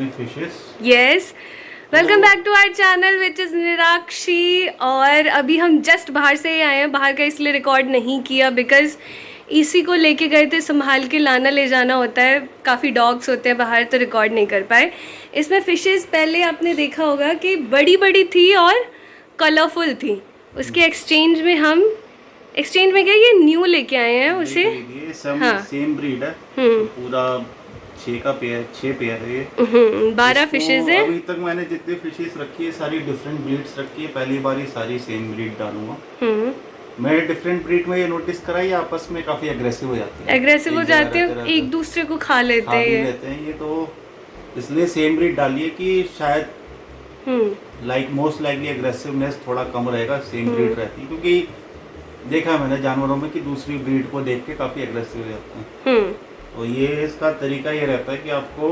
many fishes. Yes, welcome back to our channel which is Nirakshi. और अभी हम just बाहर से ही आए हैं। बाहर का इसलिए रिकॉर्ड नहीं किया बिकॉज इसी को लेके गए थे, संभाल के लाना ले जाना होता है, काफ़ी डॉग्स होते हैं बाहर, तो रिकॉर्ड नहीं कर पाए। इसमें फ़िशेस पहले आपने देखा होगा कि बड़ी बड़ी थी और कलरफुल थी। उसके एक्सचेंज में क्या ये न्यू लेके आए हैं उसे। ये सब हाँ। सेम ब्रीड है, तो पूरा 6 पेयर है ये। 12 इसको फिशेज है। अभी तक मैंने जितनी फिशेस रखी है सारी डिफरेंट ब्रीड्स रखी है। पहली बार ही सारी सेम ब्रीड डालूंगा। मैंने डिफरेंट ब्रीड में ये नोटिस करा, ये आपस में काफी एग्रेसिव हो जाती है। एग्रेसिव हो जाते हैं, एक दूसरे को खा लेते खा भी हैं। लेते हैं ये, तो इसलिए सेम ब्रीड डालिए कि शायद मोस्ट लाइकली एग्रेसिवनेस थोड़ा कम रहेगा। सेम ब्रीड रहती है, क्योंकि देखा है मैंने जानवरों में कि दूसरी ब्रीड को देख के काफी एग्रेसिव हो जाते हैं। तो ये इसका तरीका ये रहता है कि आपको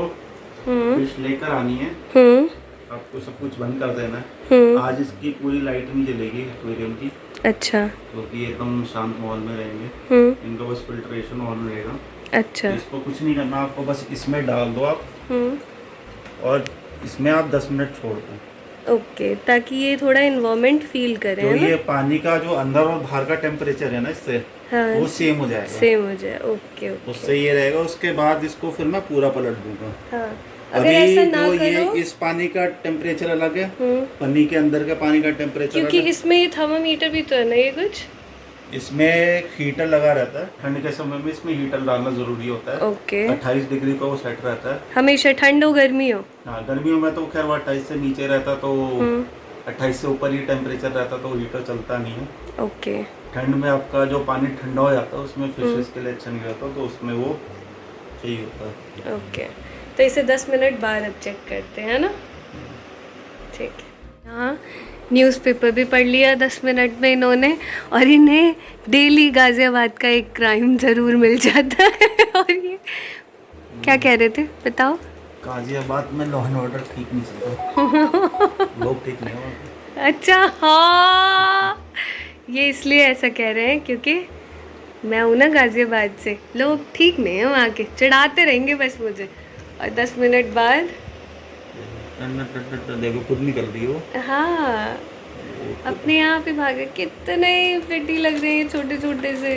फिश लेकर आनी है, आपको सब कुछ बंद कर देना है। आज इसकी पूरी लाइट नहीं जलेगी एक्वेरियम की। अच्छा। क्योंकि एकदम शांत माहौल में रहेंगे। इनको बस फिल्ट्रेशन ऑन रहेगा। अच्छा। इसको कुछ नहीं करना, आपको बस इसमें डाल दो आप और इसमें आप 10 मिनट छोड़ दो। ओके, ताकि ये थोड़ा इन्वायरमेंट फील करे, तो है ना? ये पानी का जो अंदर और बाहर का टेम्परेचर है ना इससे, हाँ, वो सेम हो जाएगा। सेम हो जाए। Okay okay. उससे ये रहेगा। उसके बाद इसको फिर मैं पूरा पलट दूंगा। हाँ, अगर अभी ऐसा ना जो ये करो, इस पानी का टेम्परेचर अलग है, पन्नी के अंदर का पानी का टेम्परेचर क्योंकि अलग है। इसमें ये थर्मामीटर भी तो है ना, ये कुछ इसमें हीटर लगा रहता है। ठंड के समय में इसमें हीटर डालना जरूरी होता है। ओके। 28 डिग्री पे वो सेट रहता है हमेशा, ठंड हो गर्मी हो। हाँ, गर्मियों में तो खैर वो 28 से नीचे रहता, तो 28 से ऊपर ही टेम्परेचर रहता, तो हीटर चलता नहीं है। ओके। ठंड में आपका जो पानी ठंडा हो जाता है उसमें फिशेस के लिए अच्छा नहीं रहता, तो उसमें वो चाहिए होता है। ओके, तो इसे 10 मिनट बाद अब चेक करते हैं ना। ठीक है। हाँ, न्यूज़पेपर भी पढ़ लिया 10 मिनट में इन्होंने। और इन्हें डेली गाजियाबाद का एक क्राइम ज़रूर मिल जाता है। और ये क्या कह रहे थे, बताओ? गाजियाबाद में लॉ एंड ऑर्डर ठीक नहीं चलता। लोग ठीक नहीं हो। अच्छा, हाँ, ये इसलिए ऐसा कह रहे हैं क्योंकि मैं हूँ ना गाजियाबाद से। लोग ठीक नहीं है वहाँ के, चिढ़ाते रहेंगे बस मुझे। और 10 मिनट बाद देखो खुद निकल रही हो। हाँ, अपने यहाँ पे भागे। कितने प्रिटी लग रहे हैं छोटे छोटे से।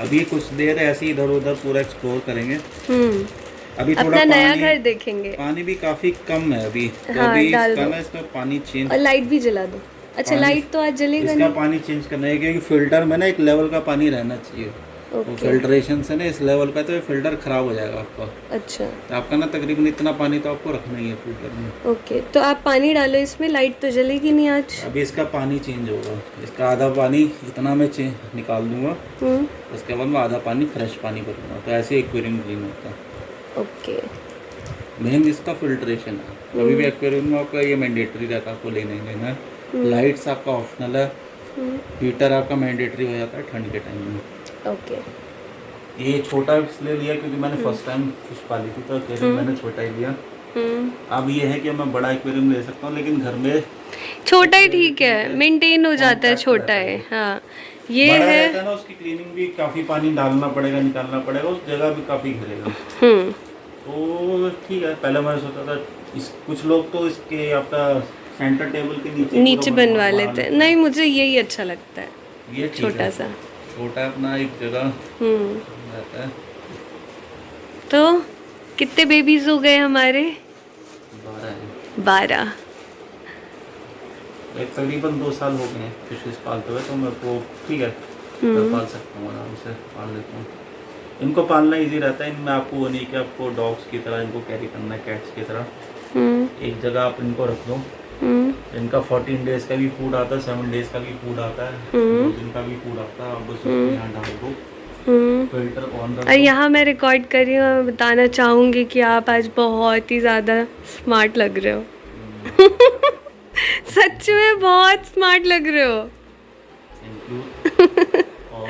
अभी कुछ देर ऐसे ही इधर उधर पूरा एक्सप्लोर करेंगे। अभी थोड़ा अपना नया पानी, घर देखेंगे। पानी भी काफी कम है अभी, तो हाँ, अभी डाल इसका दो। ना इसमें पानी चेंज, और लाइट भी जला दो। अच्छा, लाइट तो आज जलेगा इसका नहीं। पानी चेंज करना है, क्योंकि फिल्टर में ना एक लेवल का पानी रहना चाहिए। तो फिल्ट्रेशन से ना इस लेवल पे तो ये फिल्टर खराब हो जाएगा आपका। अच्छा, तो आपका ना तकरीबन इतना पानी तो आपको रखना ही है फिल्टर में। ओके, तो आप पानी डालो इसमें, लाइट तो जलेगी नहीं आज। अभी इसका पानी चेंज होगा। इसका आधा पानी इतना मैं निकाल दूंगा, उसके बाद मैं आधा पानी फ्रेश पानी भरूंगा। तो ऐसे एक्वेरियम क्लीन होता है। ओके। मेन इसका फिल्ट्रेशन है। कभी भी एक्वेरियम में आपका ये मैंडेटरी रहता है, आपको लेना ही लेना है। लाइट्स आपका ऑप्शनल है। हीटर आपका मैंडेटरी हो जाता है ठंड के टाइम में। ओके। ये छोटा इसलिए लिया क्योंकि मैंने फर्स्ट टाइम फिश पाली थी, तो एक्वेरियम मैंने छोटा ही लिया। अब ये है कि मैं बड़ा एक्वेरियम ले सकता हूँ, लेकिन घर में छोटा ही ठीक है, मेंटेन हो जाता है, छोटा है। हाँ, ये बड़ा है रहता है ना, उसकी क्लीनिंग भी काफी पानी डालना पड़ेगा, निकालना पड़ेगा, उस जगह भी काफी घेरेगा। तो ठीक है, पहले मैंने सोचा था कुछ लोग तो इसके आपका सेंटर टेबल के नीचे बनवा लेते हैं। नहीं, मुझे यही अच्छा लगता है, ये छोटा सा। छोटा अपना एक जगह रहता है। तो कितने बेबीज हो गए हमारे? 12। एक तकरीबन 2 साल हो गए हैं फिशेस पालते हुए, तो मैं को ठीक है मैं पाल सकता हूँ, आराम से पाल लेता हूँ। इनको पालना इजी रहता है। इनमें आपको वो नहीं कि आपको डॉग्स की तरह इनको कैरी करना है, कैट्स की तरह। एक जगह आप इनको रख दो। इनका 14 डेज का भी फूड आता है, 7 डेज का भी फूड आता है, 2 दिन का भी फूड आता है। आप बस उसको यहाँ डाल दो, फिल्टर ऑन रख दो। और यहाँ मैं रिकॉर्ड कर रही हूँ, मैं बताना चाहूँगी कि आप आज बहुत ही ज़्यादा स्मार्ट लग रहे हो। सच में बहुत स्मार्ट लग रहे हो। Thank you. और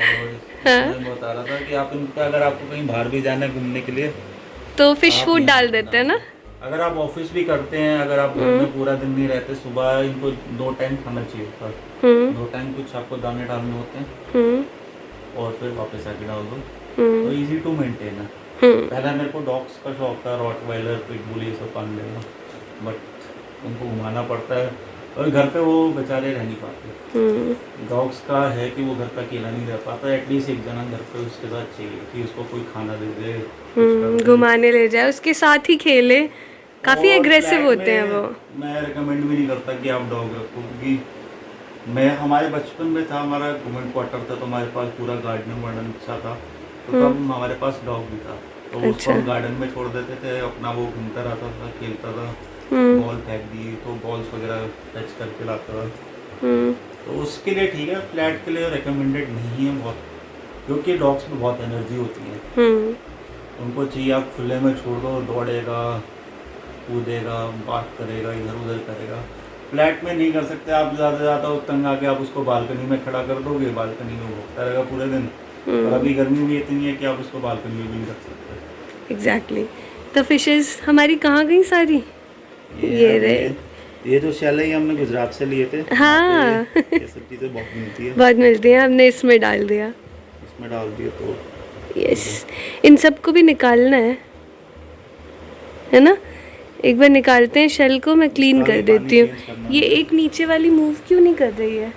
मैं बता रहा था कि आप इनका अगर आपको कहीं बाहर भी जाना है घूमने के लिए, तो फिश फूड डाल देते हैं ना। अगर आप ऑफिस भी करते हैं, अगर आप घर में पूरा दिन नहीं रहते, सुबह इनको 2 टाइम खाना चाहिए होता है। 2 टाइम कुछ आपको दाने डालने होते हैं और फिर वापस आके डाल दो। तो इजी टू मेंटेन है। पहले मेरे को डॉग्स का शौक था, रॉटवाइलर, पिटबुल, ये सब पालने का। बट उनको घुमाना पड़ता है और घर पे वो बेचारे रह नहीं पाते। डॉग्स का है कि वो घर पे अकेला नहीं रह पाता, एटलीस्ट एक जना घर पे उसके साथ चाहिए कि उसको कोई खाना दे दे, कुछ कर दे। घुमाने ले जाए, उसके साथ ही खेले। काफ़ी और एग्रेसिव फ्लैट होते हैं में वो। मैं रिकमेंड भी नहीं करता कि आप डॉग रखो, क्योंकि मैं हमारे बचपन में था, हमारा गवर्नमेंट क्वार्टर था, तो हमारे पास पूरा गार्डन वार्डन अच्छा था, तो तब हमारे पास डॉग भी था, तो उसको अच्छा। हम गार्डन में छोड़ देते थे, अपना वो घूमता रहता था, खेलता था, बॉल फेंक दी तो बॉल्स वगैरह टच करके लाता था, तो उसके लिए ठीक है। फ्लैट के लिए रिकमेंडेड नहीं है बहुत, क्योंकि डॉग्स में बहुत एनर्जी होती है, उनको चाहिए आप खुले में छोड़ दो, दौड़ेगा, कूदेगा, बात करेगा, इधर उधर करेगा। फ्लैट में नहीं कर सकते आप, ज़्यादा से ज़्यादा तंग आके आप उसको बालकनी में खड़ा कर दोगे, बालकनी में भोगता रहेगा पूरे दिन। और अभी गर्मी भी इतनी है कि आप उसको बालकनी में भी नहीं रख सकते। एग्जैक्टली। तो फिशेस हमारी कहाँ गई सारी? ये रहे। ये जो शेल है ये हमने गुजरात से लिए थे। हाँ। वहाँ पे ये सब चीज़ें बहुत मिलती है, बहुत मिलती हैं, हमने इसमें डाल दिया। इसमें डाल दिए तो यस। इन सबको भी निकालना है ना? एक बार निकालते हैं शेल को, मैं क्लीन कर देती हूँ। ये एक नीचे वाली मूव क्यों नहीं कर रही है?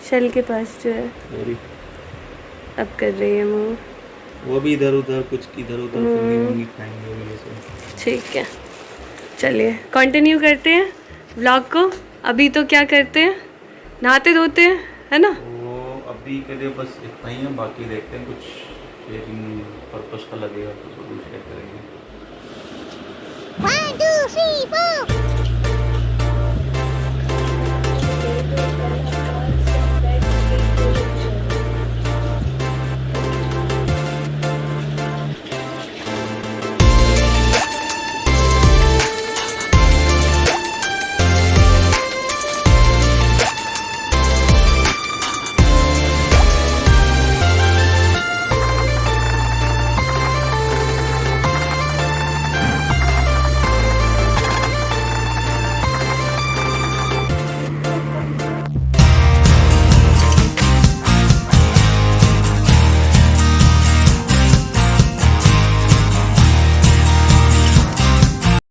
शेल के पास जो है अब कर रही है मूव। वो भी इधर उधर कुछ इधर उधर फुंगी खाएंगे ये सब। ठीक है, चलिए कंटिन्यू करते हैं व्लॉग को। अभी तो क्या करते हैं, नहाते धोते हैं, है ना? वो अभी के लिए बस इतना ही है, बाकी देखते हैं कुछ शेयरिंग पर्पस का लगेगा तो जरूर शेयर